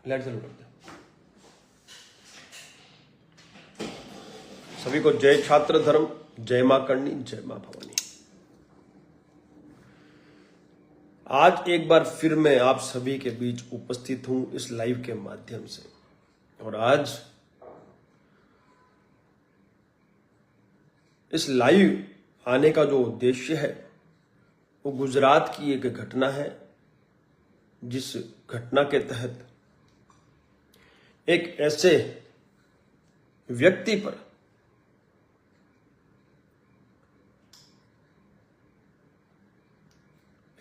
Light चालू करते हैं। सभी को जय छात्र धर्म, जय मां करणी, जय मां भवानी। आज एक बार फिर मैं आप सभी के बीच उपस्थित हूं इस लाइव के माध्यम से। और आज इस लाइव आने का जो उद्देश्य है वो गुजरात की एक घटना है, जिस घटना के तहत एक ऐसे व्यक्ति पर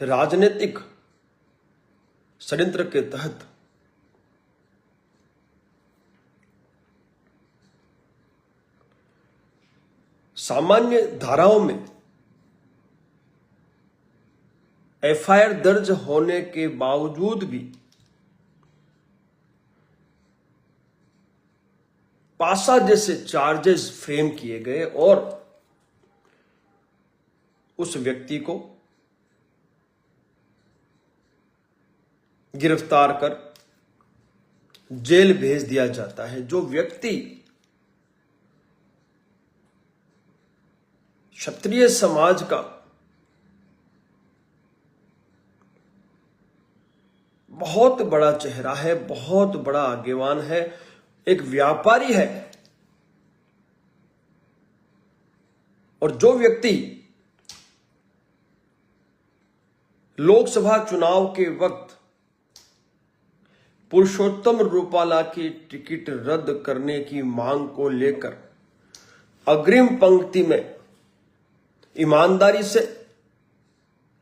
राजनीतिक षड्यंत्र के तहत सामान्य धाराओं में एफआईआर दर्ज होने के बावजूद भी पासा जैसे चार्जेस फ्रेम किए गए और उस व्यक्ति को गिरफ्तार कर जेल भेज दिया जाता है। जो व्यक्ति क्षत्रिय समाज का बहुत बड़ा चेहरा है, बहुत बड़ा आगेवान है, एक व्यापारी है, और जो व्यक्ति लोकसभा चुनाव के वक्त पुरुषोत्तम रूपाला की टिकट रद्द करने की मांग को लेकर अग्रिम पंक्ति में ईमानदारी से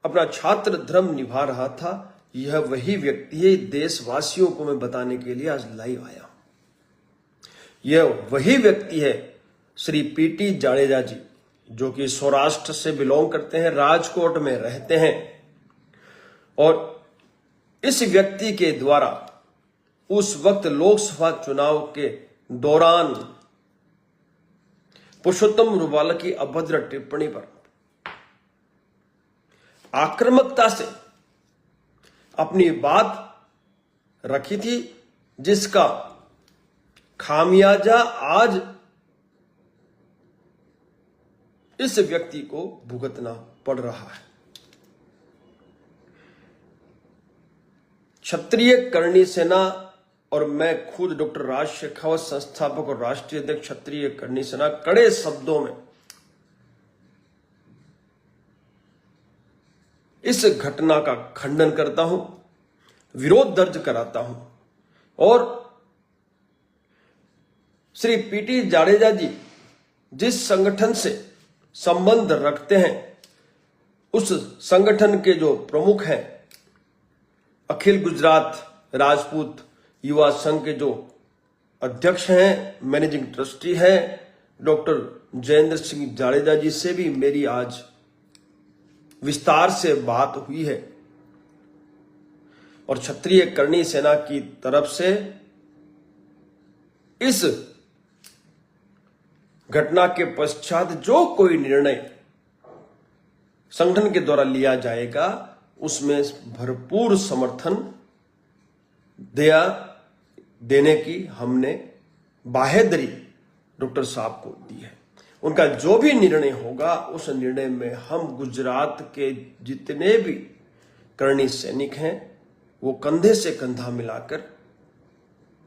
अपना छात्र धर्म निभा रहा था, यह वही व्यक्ति है। देशवासियों को मैं बताने के लिए आज लाइव आया हूं। यह वही व्यक्ति है श्री पीटी जाडेजा जी, जो कि सौराष्ट्र से बिलोंग करते हैं, राजकोट में रहते हैं। और इस व्यक्ति के द्वारा उस वक्त लोकसभा चुनाव के दौरान पुरुषोत्तम रूपाला की अभद्र टिप्पणी पर आक्रामकता से अपनी बात रखी थी, जिसका खामियाजा आज इस व्यक्ति को भुगतना पड़ रहा है। क्षत्रिय करणी सेना और मैं खुद डॉक्टर राज शेखावत, संस्थापक और राष्ट्रीय अध्यक्ष क्षत्रिय करणी सेना, कड़े शब्दों में इस घटना का खंडन करता हूं, विरोध दर्ज कराता हूं। और श्री पीटी जाडेजा जी जिस संगठन से संबंध रखते हैं, उस संगठन के जो प्रमुख हैं, अखिल गुजरात राजपूत युवा संघ के जो अध्यक्ष हैं, मैनेजिंग ट्रस्टी हैं, डॉक्टर जयेंद्र सिंह जाडेजा जी से भी मेरी आज विस्तार से बात हुई है। और क्षत्रिय करणी सेना की तरफ से इस घटना के पश्चात जो कोई निर्णय संगठन के द्वारा लिया जाएगा, उसमें भरपूर समर्थन देने की हमने बाहेदरी डॉक्टर साहब को दी है। उनका जो भी निर्णय होगा, उस निर्णय में हम गुजरात के जितने भी करणी सैनिक हैं, वो कंधे से कंधा मिलाकर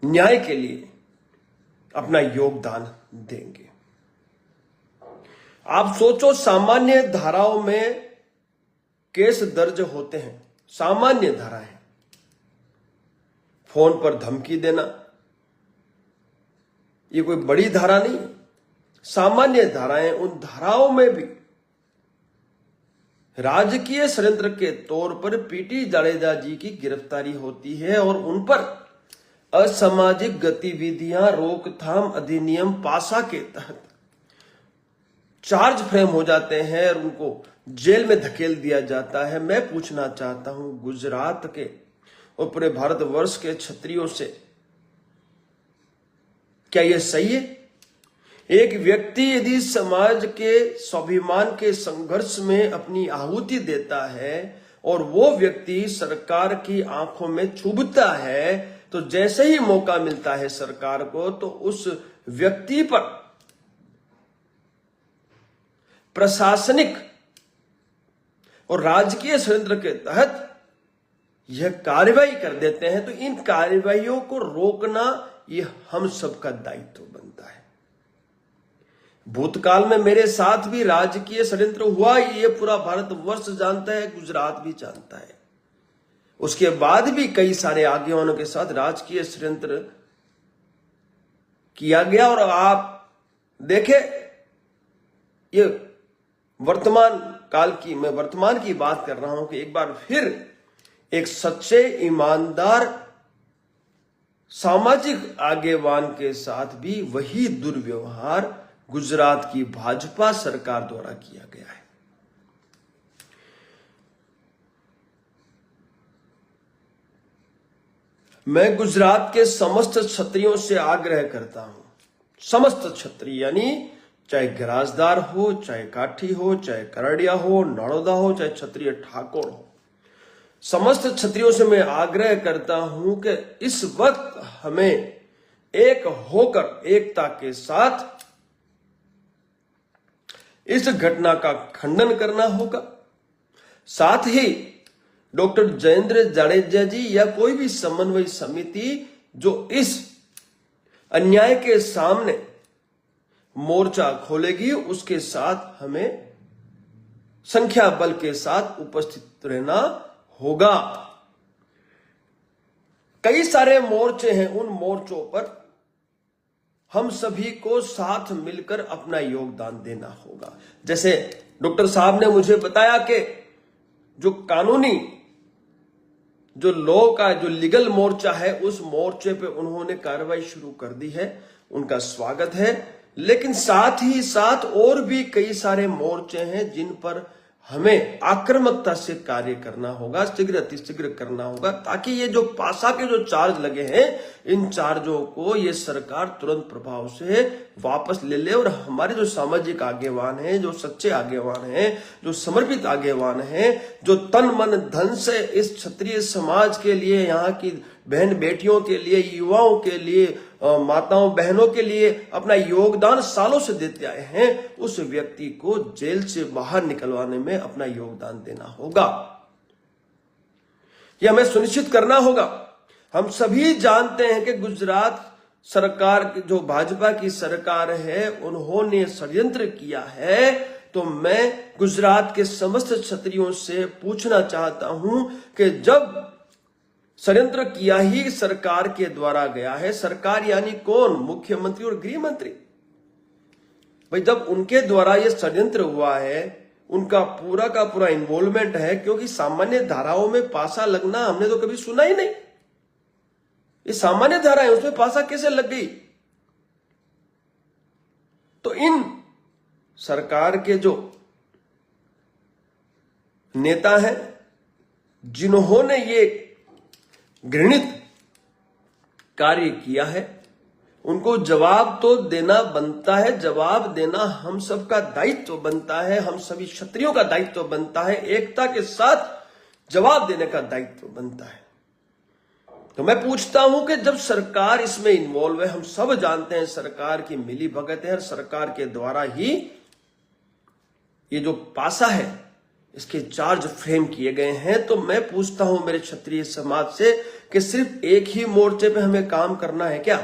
न्याय के लिए अपना योगदान देंगे। आप सोचो, सामान्य धाराओं में केस दर्ज होते हैं, सामान्य धाराएं, फोन पर धमकी देना, ये कोई बड़ी धारा नहीं, सामान्य धाराएं। उन धाराओं में भी राजकीय षड्यंत्र के तौर पर पीटी जाडेजा जी की गिरफ्तारी होती है और उन पर असामाजिक गतिविधियां रोकथाम अधिनियम पासा के तहत चार्ज फ्रेम हो जाते हैं और उनको जेल में धकेल दिया जाता है। मैं पूछना चाहता हूं, गुजरात के और पूरे भारतवर्ष के क्षत्रियों से, क्या यह सही है? एक व्यक्ति यदि समाज के स्वाभिमान के संघर्ष में अपनी आहुति देता है और वो व्यक्ति सरकार की आंखों में चुभता है, तो जैसे ही मौका मिलता है सरकार को, तो उस व्यक्ति पर प्रशासनिक और राजकीय षड्यंत्र के तहत यह कार्रवाई कर देते हैं। तो इन कार्रवाइयों को रोकना यह हम सबका दायित्व बनता है। भूतकाल में मेरे साथ भी राजकीय षड्यंत्र हुआ, ये पूरा भारतवर्ष जानता है, गुजरात भी जानता है। उसके बाद भी कई सारे आगेवानों के साथ राजकीय षड्यंत्र किया गया। और आप देखें, ये वर्तमान काल की, मैं वर्तमान की बात कर रहा हूं कि एक बार फिर एक सच्चे ईमानदार सामाजिक आगेवान के साथ भी वही दुर्व्यवहार गुजरात की भाजपा सरकार द्वारा किया गया है। मैं गुजरात के समस्त क्षत्रियों से आग्रह करता हूं, समस्त क्षत्रिय यानी चाहे गिराजदार हो, चाहे काठी हो, चाहे करड़िया हो, नाड़ोदा हो, चाहे क्षत्रिय ठाकुर हो, समस्त क्षत्रियों से मैं आग्रह करता हूं कि इस वक्त हमें एक होकर एकता के साथ इस घटना का खंडन करना होगा। साथ ही डॉक्टर जयेंद्र जाडेजा जी या कोई भी समन्वय समिति जो इस अन्याय के सामने मोर्चा खोलेगी, उसके साथ हमें संख्या बल के साथ उपस्थित रहना होगा। कई सारे मोर्चे हैं, उन मोर्चों पर हम सभी को साथ मिलकर अपना योगदान देना होगा। जैसे डॉक्टर साहब ने मुझे बताया कि जो कानूनी, जो लॉ का जो लीगल मोर्चा है, उस मोर्चे पे उन्होंने कार्रवाई शुरू कर दी है, उनका स्वागत है। लेकिन साथ ही साथ और भी कई सारे मोर्चे हैं जिन पर हमें आक्रामकता से कार्य करना होगा, शीघ्र अतिशीघ्र करना होगा, ताकि ये जो पासा के जो चार्ज लगे हैं, इन चार्जों को ये सरकार तुरंत प्रभाव से वापस ले ले और हमारे जो सामाजिक आगेवान हैं, जो सच्चे आगेवान हैं, जो समर्पित आगेवान हैं, जो तन मन धन से इस क्षत्रिय समाज के लिए, यहाँ की बहन बेटियों के लिए, युवाओं के लिए, माताओं बहनों के लिए अपना योगदान सालों से देते आए हैं, उस व्यक्ति को जेल से बाहर निकलवाने में अपना योगदान देना होगा। यह हमें सुनिश्चित करना होगा। हम सभी जानते हैं कि गुजरात सरकार, जो भाजपा की सरकार है, उन्होंने षड्यंत्र किया है। तो मैं गुजरात के समस्त क्षत्रियों से पूछना चाहता हूं कि जब षड्यंत्र किया ही सरकार के द्वारा गया है, सरकार यानी कौन? मुख्यमंत्री और गृह मंत्री। भाई, जब उनके द्वारा यह षड्यंत्र हुआ है, उनका पूरा का पूरा इन्वॉल्वमेंट है, क्योंकि सामान्य धाराओं में पासा लगना हमने तो कभी सुना ही नहीं। ये सामान्य धारा है, उसमें पासा कैसे लग गई? तो इन सरकार के जो नेता हैं, जिन्होंने ये घृणित कार्य किया है, उनको जवाब तो देना बनता है। जवाब देना हम सबका दायित्व बनता है, हम सभी क्षत्रियों का दायित्व बनता है। एकता के साथ जवाब देने का दायित्व बनता है। तो मैं पूछता हूं कि जब सरकार इसमें इन्वॉल्व है, हम सब जानते हैं सरकार की मिली भगत है, सरकार के द्वारा ही ये जो पासा है, इसके चार्ज फ्रेम किए गए हैं। तो मैं पूछता हूं मेरे क्षत्रिय समाज से कि सिर्फ एक ही मोर्चे पे हमें काम करना है क्या?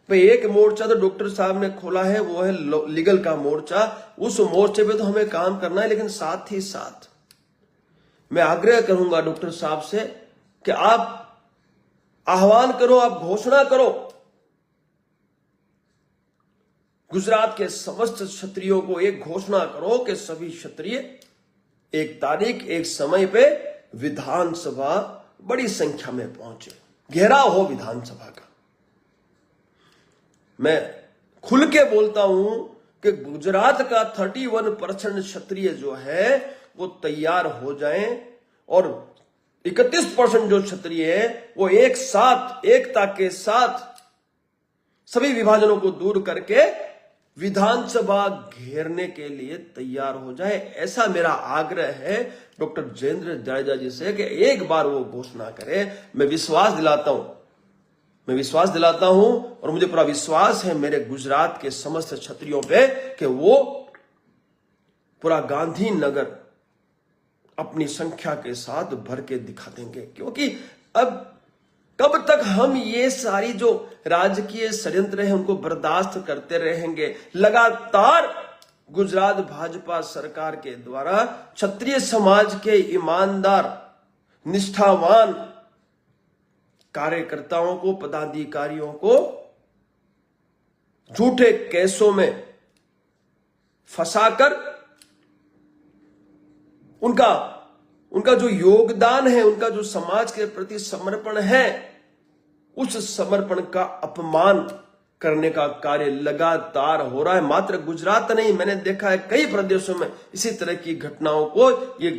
भाई, एक मोर्चा तो डॉक्टर साहब ने खोला है, वो है लीगल का मोर्चा। उस मोर्चे पे तो हमें काम करना है, लेकिन साथ ही साथ मैं आग्रह करूंगा डॉक्टर साहब से कि आप आह्वान करो, आप घोषणा करो, गुजरात के समस्त क्षत्रियों को एक घोषणा करो कि सभी क्षत्रिय एक तारीख, एक समय पे विधानसभा बड़ी संख्या में पहुंचे, घेराव हो विधानसभा का। मैं खुल के बोलता हूं कि गुजरात का 31% क्षत्रिय जो है वो तैयार हो जाएं और 31% जो क्षत्रिय है वो एक साथ, एकता के साथ सभी विभाजनों को दूर करके विधानसभा घेरने के लिए तैयार हो जाए। ऐसा मेरा आग्रह है डॉक्टर जयेंद्र जाडेजा जी से कि एक बार वो घोषणा करें। मैं विश्वास दिलाता हूं मैं विश्वास दिलाता हूं और मुझे पूरा विश्वास है मेरे गुजरात के समस्त क्षत्रियों पे कि वो पूरा गांधीनगर अपनी संख्या के साथ भर के दिखा देंगे। क्योंकि अब कब तक हम ये सारी जो राजकीय षड्यंत्र है उनको बर्दाश्त करते रहेंगे। लगातार गुजरात भाजपा सरकार के द्वारा क्षत्रिय समाज के ईमानदार निष्ठावान कार्यकर्ताओं को, पदाधिकारियों को झूठे केसों में फंसाकर उनका जो योगदान है, उनका जो समाज के प्रति समर्पण है, उस समर्पण का अपमान करने का कार्य लगातार हो रहा है। मात्र गुजरात नहीं, मैंने देखा है कई प्रदेशों में इसी तरह की घटनाओं को ये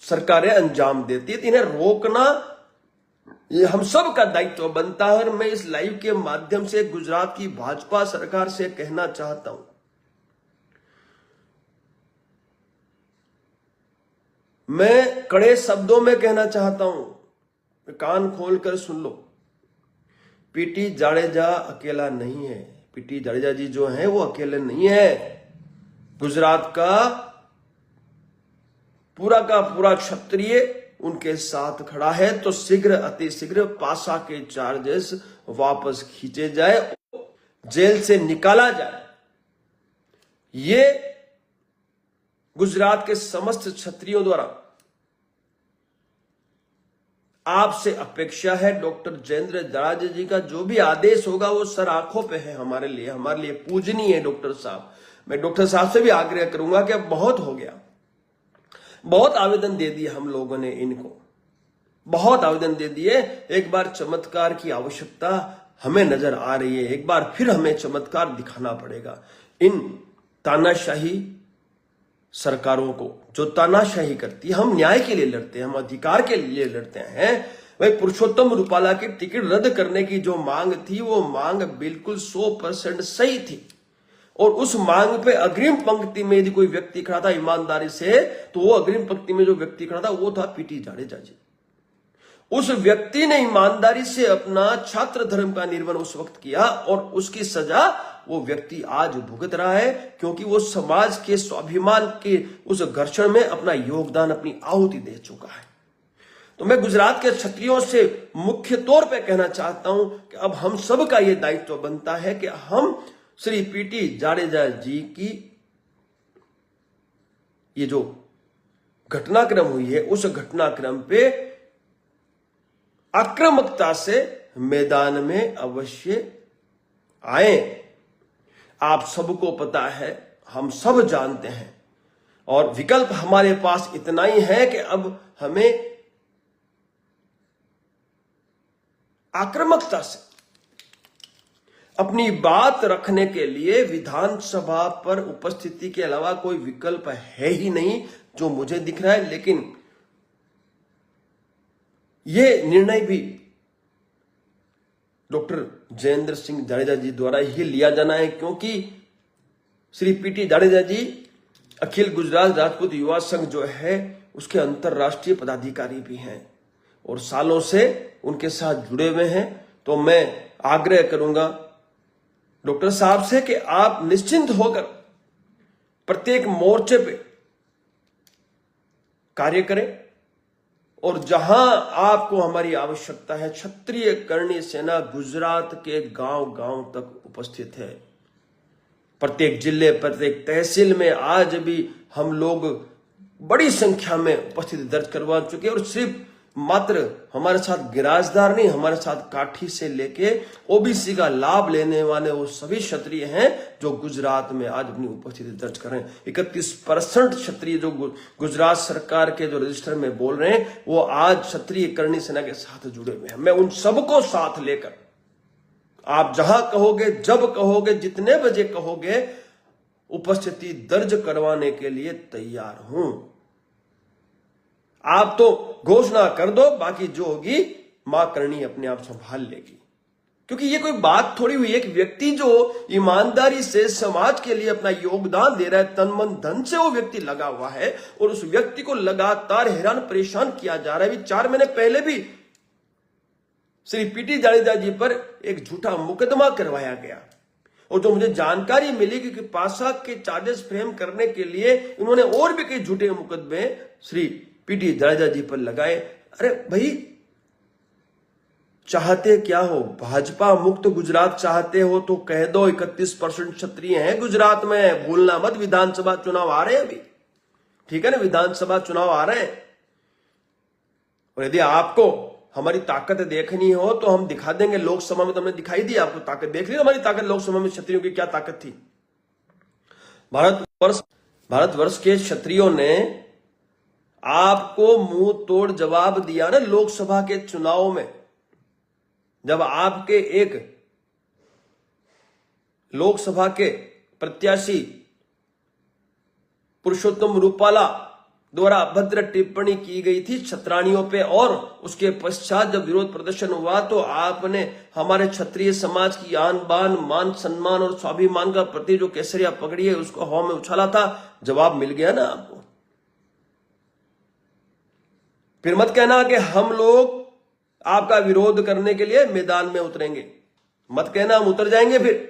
सरकारें अंजाम देती है। इन्हें रोकना ये हम सब का दायित्व बनता है। और मैं इस लाइव के माध्यम से गुजरात की भाजपा सरकार से कहना चाहता हूं, मैं कड़े शब्दों में कहना चाहता हूं, कान खोलकर सुन लो, पीटी जाडेजा अकेला नहीं है। पीटी जाडेजा जी जो हैं वो अकेले नहीं है। गुजरात का पूरा क्षत्रिय उनके साथ खड़ा है। तो शीघ्र अतिशीघ्र पासा के चार्जेस वापस खींचे जाए, जेल से निकाला जाए। ये गुजरात के समस्त क्षत्रियों द्वारा आपसे अपेक्षा है। डॉक्टर जयेंद्र जाडेजा जी का जो भी आदेश होगा वो सर आंखों पे है हमारे लिए पूजनीय है। डॉक्टर साहब, मैं डॉक्टर साहब से भी आग्रह करूंगा कि अब बहुत हो गया, बहुत आवेदन दे दिए हम लोगों ने, इनको बहुत आवेदन दे दिए। एक बार चमत्कार की आवश्यकता हमें नजर आ रही है, एक बार फिर हमें चमत्कार दिखाना पड़ेगा। इन तानाशाही सरकारों को जो तानाशाही करती है, हम न्याय के लिए लड़ते हैं, हम अधिकार के लिए लड़ते हैं। भाई पुरुषोत्तम रूपाला की टिकट रद्द करने की जो मांग थी वो मांग बिल्कुल 100% सही थी। और उस मांग पे अग्रिम पंक्ति में यदि कोई व्यक्ति खड़ा था ईमानदारी से, तो वो अग्रिम पंक्ति में जो व्यक्ति खड़ा था वो था पीटी जाडेजा जी। उस व्यक्ति ने ईमानदारी से अपना छात्र धर्म का निर्वहन उस वक्त किया और उसकी सजा वो व्यक्ति आज भुगत रहा है, क्योंकि वो समाज के स्वाभिमान के उस घर्षण में अपना योगदान, अपनी आहुति दे चुका है। तो मैं गुजरात के क्षत्रियों से मुख्य तौर पे कहना चाहता हूं कि अब हम सब का ये दायित्व बनता है कि हम श्री पीटी जाडेजा जी की ये जो घटनाक्रम हुई है उस घटनाक्रम पे आक्रामकता से मैदान में अवश्य आए। आप सबको पता है, हम सब जानते हैं, और विकल्प हमारे पास इतना ही है कि अब हमें आक्रामकता से अपनी बात रखने के लिए विधानसभा पर उपस्थिति के अलावा कोई विकल्प है ही नहीं जो मुझे दिख रहा है। लेकिन यह निर्णय भी डॉक्टर जयेंद्र सिंह जाडेजा जी द्वारा ही लिया जाना है, क्योंकि श्री पीटी जाडेजा जी अखिल गुजरात राजपूत युवा संघ जो है उसके अंतरराष्ट्रीय पदाधिकारी भी हैं और सालों से उनके साथ जुड़े हुए हैं। तो मैं आग्रह करूंगा डॉक्टर साहब से कि आप निश्चिंत होकर प्रत्येक मोर्चे पे कार्य करें, और जहां आपको हमारी आवश्यकता है, क्षत्रिय करणी सेना गुजरात के गांव गांव तक उपस्थित है। प्रत्येक जिले, प्रत्येक तहसील में आज भी हम लोग बड़ी संख्या में उपस्थिति दर्ज करवा चुके हैं। और सिर्फ मात्र हमारे साथ गिराजदार नहीं, हमारे साथ काठी से लेके ओबीसी का लाभ लेने वाले वो सभी क्षत्रिय हैं जो गुजरात में आज अपनी उपस्थिति दर्ज कर रहे हैं। 31% क्षत्रिय जो गुजरात सरकार के जो रजिस्टर में बोल रहे हैं वो आज क्षत्रिय करणी सेना के साथ जुड़े हुए हैं। मैं उन सबको साथ लेकर आप जहां कहोगे, जब कहोगे, जितने बजे कहोगे, उपस्थिति दर्ज करवाने के लिए तैयार हूं। आप तो घोषणा कर दो, बाकी जो होगी मां करणी अपने आप संभाल लेगी। क्योंकि ये कोई बात थोड़ी हुई है कि व्यक्ति जो ईमानदारी से समाज के लिए अपना योगदान दे रहा है, तन मन धन से वो व्यक्ति लगा हुआ है, और उस व्यक्ति को लगातार हैरान परेशान किया जा रहा है। 4 महीने पहले भी श्री पीटी जाडेजा जी पर एक झूठा मुकदमा करवाया गया। और जो मुझे जानकारी मिली कि पासा के चार्जेस फ्रेम करने के लिए इन्होंने और भी कई झूठे मुकदमे श्री पीटी जाडेजा जी पर लगाए। अरे भाई, चाहते क्या हो? भाजपा मुक्त गुजरात चाहते हो तो कह दो। 31% क्षत्रिय हैं गुजरात में, भूलना मत। विधानसभा चुनाव आ रहे हैं अभी, ठीक है ना? विधानसभा चुनाव आ रहे हैं, और यदि आपको हमारी ताकत देखनी हो तो हम दिखा देंगे। लोकसभा में तो हमने दिखाई दी, आपको ताकत देख ली हमारी ताकत। लोकसभा में क्षत्रियों की क्या ताकत थी? भारतवर्ष के क्षत्रियों ने आपको मुंह तोड़ जवाब दिया ना लोकसभा के चुनाव में, जब आपके एक लोकसभा के प्रत्याशी पुरुषोत्तम रूपाला द्वारा अभद्र टिप्पणी की गई थी क्षत्राणियों पे, और उसके पश्चात जब विरोध प्रदर्शन हुआ तो आपने हमारे क्षत्रिय समाज की आन बान, मान सम्मान और स्वाभिमान का प्रति जो केसरिया पकड़ी है उसको हवा में उछाला था। जवाब मिल गया ना आपको। फिर मत कहना कि हम लोग आपका विरोध करने के लिए मैदान में उतरेंगे। मत कहना हम उतर जाएंगे। फिर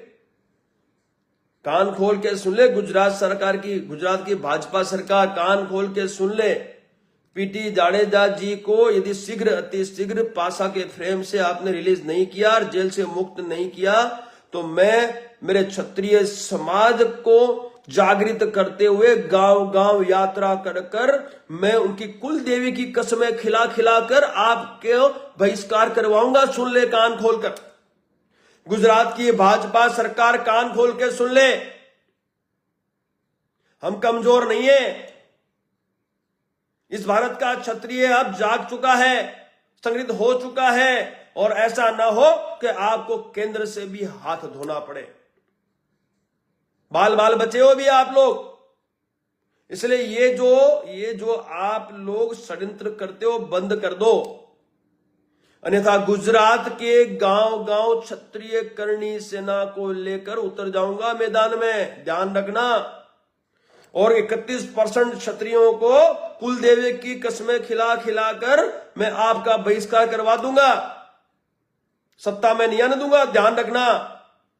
कान खोल के सुन ले गुजरात सरकार की, गुजरात की भाजपा सरकार, कान खोल के सुन ले। पीटी जाडेजा जी को यदि शीघ्र अति शीघ्र पासा के फ्रेम से आपने रिलीज नहीं किया और जेल से मुक्त नहीं किया तो मैं मेरे क्षत्रिय समाज को जागृत करते हुए गांव गांव यात्रा कर कर मैं उनकी कुल देवी की कसमें खिला खिलाकर आपके बहिष्कार करवाऊंगा। सुन ले कान खोलकर। गुजरात की भाजपा सरकार कान खोल के सुन ले। हम कमजोर नहीं है। इस भारत का क्षत्रिय अब जाग चुका है, संगठित हो चुका है, और ऐसा ना हो कि आपको केंद्र से भी हाथ धोना पड़े। बाल बाल बचे हो भी आप लोग। इसलिए ये जो आप लोग षड्यंत्र करते हो बंद कर दो, अन्यथा गुजरात के गांव गांव क्षत्रिय करणी सेना को लेकर उतर जाऊंगा मैदान में, ध्यान रखना। और 31% क्षत्रियों को कुलदेवी की कसमें खिला खिलाकर मैं आपका बहिष्कार करवा दूंगा। सत्ता में नहीं आने दूंगा, ध्यान रखना।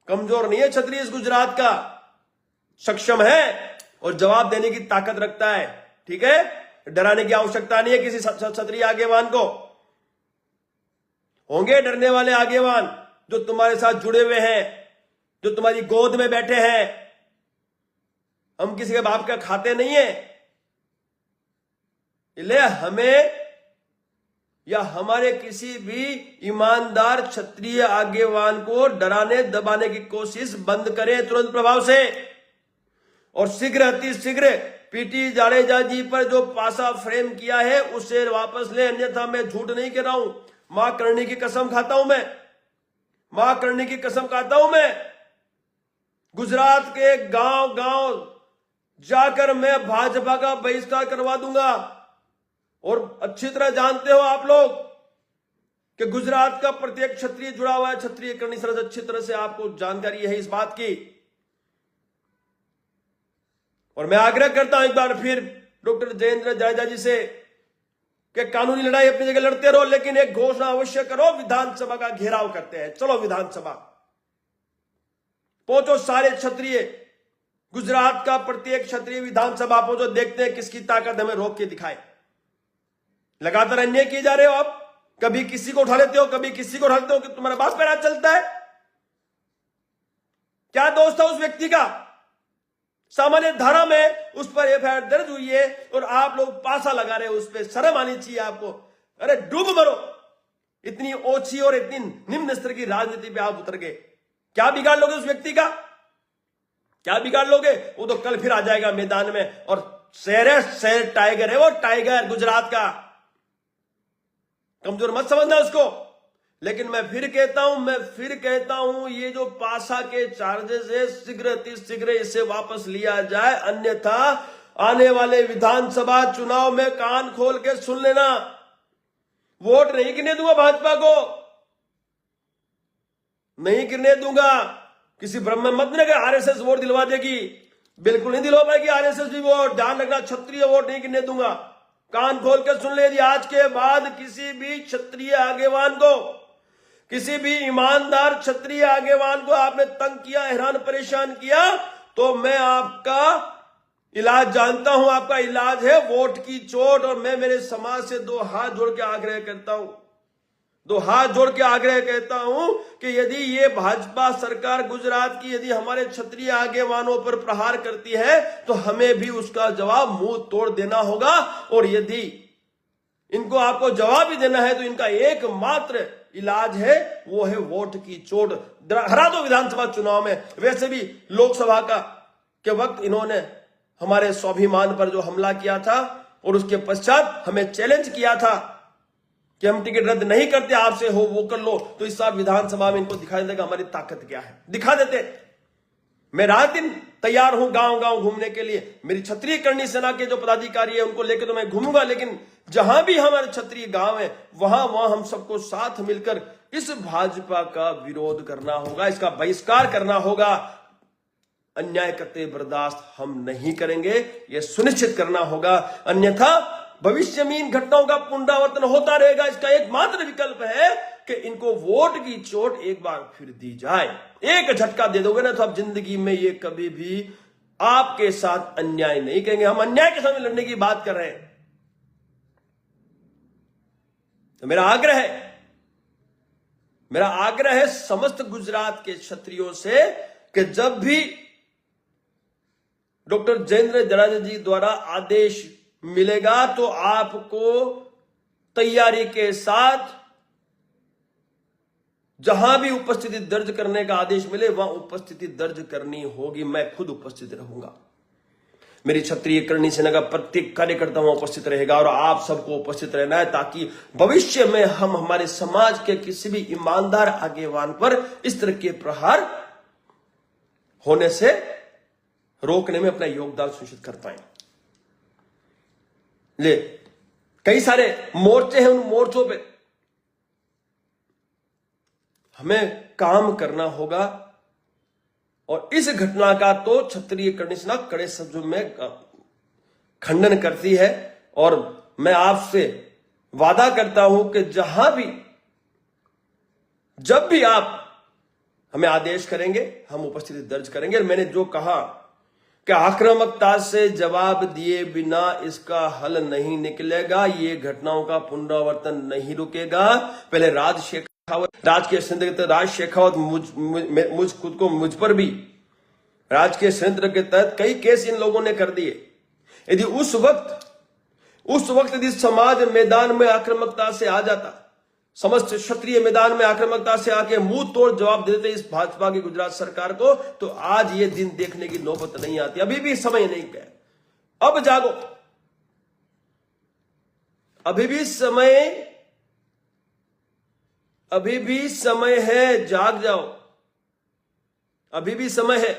कमजोर नहीं है क्षत्रिय इस गुजरात का, सक्षम है और जवाब देने की ताकत रखता है। ठीक है, डराने की आवश्यकता नहीं है किसी क्षत्रिय आगेवान को। होंगे डरने वाले आगेवान जो तुम्हारे साथ जुड़े हुए हैं, जो तुम्हारी गोद में बैठे हैं। हम किसी के बाप का खाते नहीं है। इसलिए हमें या हमारे किसी भी ईमानदार क्षत्रिय आगेवान को डराने दबाने की कोशिश बंद करें तुरंत प्रभाव से। और शीघ्र अति शीघ्र पीटी जाडेजा जी पर जो पासा फ्रेम किया है उसे वापस ले, अन्यथा मैं झूठ नहीं कह रहा हूं। मां करणी की कसम खाता हूं मैं, मां करणी की कसम खाता हूं मैं। गुजरात के गांव गांव जाकर मैं भाजपा का बहिष्कार करवा दूंगा। और अच्छी तरह जानते हो आप लोग कि गुजरात का प्रत्येक क्षत्रिय जुड़ा हुआ है क्षत्रिय करणी से। अच्छी तरह से आपको जानकारी है इस बात की। और मैं आग्रह करता हूं एक बार फिर डॉक्टर जयेंद्र जाडेजा जी से कि कानूनी लड़ाई अपनी जगह लड़ते रहो, लेकिन एक घोषणा अवश्य करो, विधानसभा का घेराव करते हैं। चलो विधानसभा पहुंचो, सारे क्षत्रिय, गुजरात का प्रत्येक क्षत्रिय विधानसभा पहुंचो, देखते हैं किसकी ताकत हमें रोक के दिखाए। लगातार अन्याय किए जा रहे हो आप, कभी किसी को उठा लेते हो, कभी किसी को उठा लेते हो कि तुम्हारा बाप पे राज चलता है। क्या दोस्त था उस व्यक्ति का? सामान्य धारा में उस पर एफआईआर दर्ज हुई है और आप लोग पासा लगा रहे हो उस पर। शर्म आनी चाहिए आपको। अरे डूब मरो, इतनी ओछी और इतनी निम्न स्तर की राजनीति पे आप उतर गए। क्या बिगाड़ लोगे उस व्यक्ति का? क्या बिगाड़ लोगे? वो तो कल फिर आ जाएगा मैदान में। और शहर टाइगर है वो, टाइगर गुजरात का। कमजोर मत समझना उसको। लेकिन मैं फिर कहता हूं ये जो पासा के चार्जेस है शीघ्र अति शीघ्र इसे वापस लिया जाए, अन्यथा आने वाले विधानसभा चुनाव में कान खोल के सुन लेना, वोट नहीं गिरने दूंगा भाजपा को, नहीं गिरने दूंगा। किसी भ्रम में मत न आरएसएस वोट दिलवा देगी, बिल्कुल नहीं दिलवा पाएगी आरएसएस भी वोट। ध्यान रखना, क्षत्रिय वोट नहीं गिरने दूंगा। कान खोल के सुन ले, आज के बाद किसी भी क्षत्रिय आगेवान को किसी भी ईमानदार क्षत्रिय आगेवान को आपने तंग किया, हैरान परेशान किया, तो मैं आपका इलाज जानता हूं। आपका इलाज है वोट की चोट। और मैं मेरे समाज से दो हाथ जोड़ के आग्रह करता हूं, कहता हूं कि यदि ये भाजपा सरकार गुजरात की यदि हमारे क्षत्रिय आगेवानों पर प्रहार करती है तो हमें भी उसका जवाब मुंह तोड़ देना होगा। और यदि इनको आपको जवाब भी देना है तो इनका एकमात्र इलाज है, वो है वोट की चोट। हरा दो विधानसभा चुनाव में। वैसे भी लोकसभा के वक्त इन्होंने हमारे स्वाभिमान पर जो हमला किया था और उसके पश्चात हमें चैलेंज किया था कि हम टिकट रद्द नहीं करते, आपसे हो वो कर लो। तो इस बार विधानसभा में इनको दिखा देगा हमारी ताकत क्या है, दिखा देते। मैं रात दिन तैयार हूं गांव गांव घूमने के लिए। मेरी क्षत्रिय करणी सेना के जो पदाधिकारी है उनको लेकर तो मैं घूमूंगा, लेकिन जहां भी हमारे क्षत्रिय गांव है वहां हम सबको साथ मिलकर इस भाजपा का विरोध करना होगा, इसका बहिष्कार करना होगा। अन्याय करते बर्दाश्त हम नहीं करेंगे, यह सुनिश्चित करना होगा। अन्यथा भविष्य में इन घटनाओं का पुनरावर्तन होता रहेगा। इसका एकमात्र विकल्प है कि इनको वोट की चोट एक बार फिर दी जाए। एक झटका दे दोगे ना तो आप जिंदगी में ये कभी भी आपके साथ अन्याय नहीं करेंगे। हम अन्याय के सामने लड़ने की बात कर रहे हैं। तो मेरा आग्रह है समस्त गुजरात के क्षत्रियों से कि जब भी डॉक्टर जयेंद्र जडेजा जी द्वारा आदेश मिलेगा तो आपको तैयारी के साथ जहां भी उपस्थिति दर्ज करने का आदेश मिले वहां उपस्थिति दर्ज करनी होगी। मैं खुद उपस्थित रहूंगा, मेरी क्षत्रिय करणी सेना का प्रत्येक कार्यकर्ता वहां उपस्थित रहेगा और आप सबको उपस्थित रहना है, ताकि भविष्य में हम हमारे समाज के किसी भी ईमानदार आगेवान पर इस तरह के प्रहार होने से रोकने में अपना योगदान सुनिश्चित कर पाए। कई सारे मोर्चे हैं, उन मोर्चों पे हमें काम करना होगा। और इस घटना का तो क्षत्रिय करणी सेना कड़े शब्दों में खंडन करती है। और मैं आपसे वादा करता हूं कि जब भी आप हमें आदेश करेंगे हम उपस्थिति दर्ज करेंगे। मैंने जो कहा कि आक्रामकता से जवाब दिए बिना इसका हल नहीं निकलेगा, ये घटनाओं का पुनरावर्तन नहीं रुकेगा। पहले राज के षड्यंत्र राज शेखावत मुझ पर भी राजकीय षड्यंत्र के तहत कई केस इन लोगों ने कर दिए। यदि उस वक्त यदि समाज मैदान में आक्रामकता से आ जाता, समस्त क्षत्रिय मैदान में आक्रामकता से आके मुंह तोड़ जवाब देते इस भाजपा की गुजरात सरकार को, तो आज ये दिन देखने की नौबत नहीं आती। अभी भी समय नहीं गया, अब जागो, अभी भी समय है, जाग जाओ, अभी भी समय है।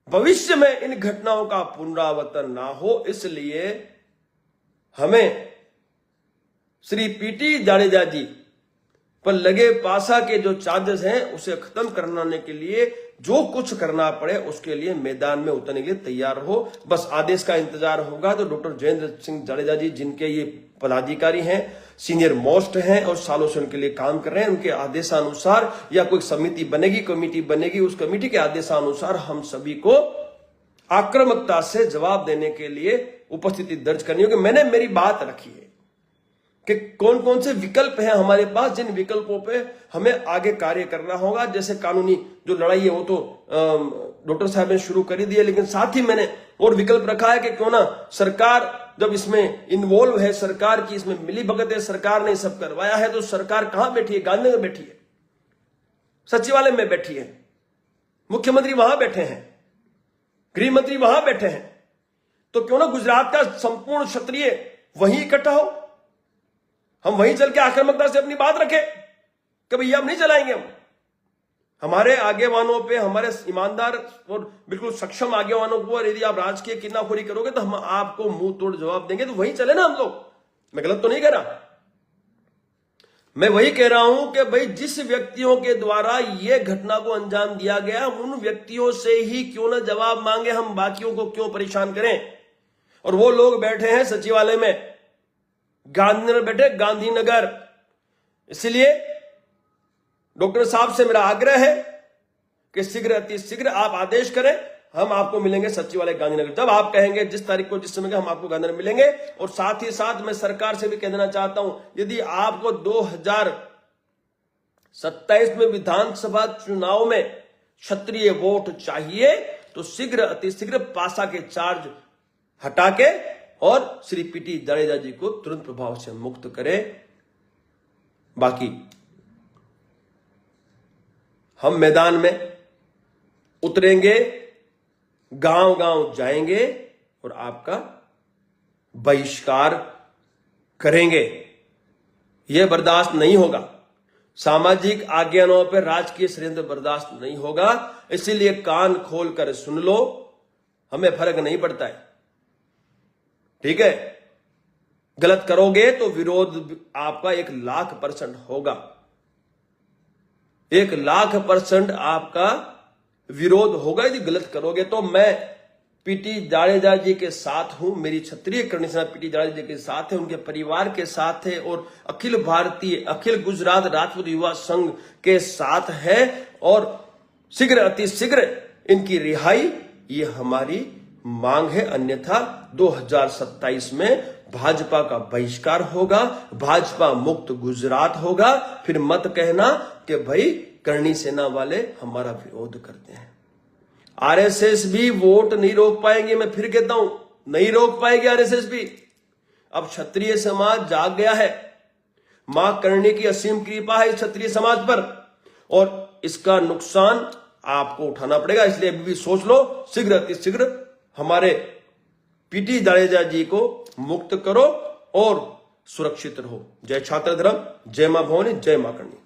भविष्य में इन घटनाओं का पुनरावर्तन ना हो, इसलिए हमें श्री पीटी जाडेजा जी पर लगे पासा के जो चार्जेस हैं उसे खत्म कराने के लिए जो कुछ करना पड़े उसके लिए मैदान में उतरने के लिए तैयार हो। बस आदेश का इंतजार होगा। तो डॉक्टर जयेंद्र सिंह जाडेजा जी, जिनके ये पदाधिकारी हैं, सीनियर मोस्ट हैं और सालों से उनके लिए काम कर रहे हैं, उनके आदेशानुसार या कोई समिति बनेगी, कमेटी बनेगी, उस कमेटी के आदेशानुसार हम सभी को आक्रामकता से जवाब देने के लिए उपस्थिति दर्ज करनी होगी। मैंने मेरी बात रखी है कि कौन कौन से विकल्प हैं हमारे पास, जिन विकल्पों पे हमें आगे कार्य करना होगा। जैसे कानूनी जो लड़ाई है वो तो डॉक्टर साहब ने शुरू कर दी है, लेकिन साथ ही मैंने और विकल्प रखा है कि क्यों ना सरकार जब इसमें इन्वॉल्व है, सरकार की इसमें मिली भगत है, सरकार ने सब करवाया है, तो सरकार कहां बैठी है? गांधीनगर बैठी है, सचिवालय में बैठी है, मुख्यमंत्री वहां बैठे हैं, गृह मंत्री वहां बैठे हैं। तो क्यों ना गुजरात का संपूर्ण क्षत्रिय वहीं इकट्ठा हो, हम वहीं चल के आक्रामकता से अपनी बात रखें कि भैया हम नहीं चलाएंगे। हम हमारे आगेवानों पे, हमारे ईमानदार और बिल्कुल सक्षम आगेवानों को यदि आप राजकीय किन्नाखोरी करोगे तो हम आपको मुंह तोड़ जवाब देंगे। तो वहीं चले ना हम लोग। मैं गलत तो नहीं कह रहा, मैं वही कह रहा हूं कि भाई जिस व्यक्तियों के द्वारा ये घटना को अंजाम दिया गया, उन व्यक्तियों से ही क्यों ना जवाब मांगे, हम बाकियों को क्यों परेशान करें। और वो लोग बैठे हैं सचिवालय में, गांधीनगर बैठे, गांधीनगर इसलिए डॉक्टर साहब से मेरा आग्रह है कि शीघ्र अति शीघ्र आप आदेश करें, हम आपको मिलेंगे सचिवालय गांधीनगर। जब आप कहेंगे जिस तारीख को, जिस समय के, हम आपको गांधीनगर मिलेंगे। और साथ ही साथ मैं सरकार से भी कह देना चाहता हूं, यदि आपको 2027 में विधानसभा चुनाव में क्षत्रिय वोट चाहिए तो शीघ्र अति शीघ्र पासा के चार्ज हटा के और श्री पीटी जाडेजा जी को तुरंत प्रभाव से मुक्त करें। बाकी हम मैदान में उतरेंगे, गांव गांव जाएंगे और आपका बहिष्कार करेंगे। यह बर्दाश्त नहीं होगा। सामाजिक आज्ञाओं पर राजकीय षड्यंत्र बर्दाश्त नहीं होगा। इसीलिए कान खोलकर सुन लो, हमें फर्क नहीं पड़ता है, ठीक है। गलत करोगे तो विरोध आपका 1,00,000% होगा। 1,00,000% आपका विरोध होगा यदि गलत करोगे। तो मैं पीटी जाडेजा जी के साथ हूं, मेरी क्षत्रिय करणी सेना पीटी जाडेजा जी के साथ है, उनके परिवार के साथ है और अखिल गुजरात राजपूत युवा संघ के साथ है। और शीघ्र अति शीघ्र इनकी रिहाई, ये हमारी मांग है। अन्यथा 2027 में भाजपा का बहिष्कार होगा, भाजपा मुक्त गुजरात होगा। फिर मत कहना कि भाई करणी सेना वाले हमारा विरोध करते हैं। आरएसएस भी वोट नहीं रोक पाएंगे। मैं फिर कहता हूं, नहीं रोक पाएगी आरएसएस भी। अब क्षत्रिय समाज जाग गया है। मां करणी की असीम कृपा है क्षत्रिय समाज पर और इसका नुकसान आपको उठाना पड़ेगा। इसलिए अभी भी सोच लो, शीघ्र अतिशीघ्र हमारे पीटी जाडेजा जी को मुक्त करो और सुरक्षित रहो। जय छात्र धर्म, जय मां भवानी, जय मां करणी।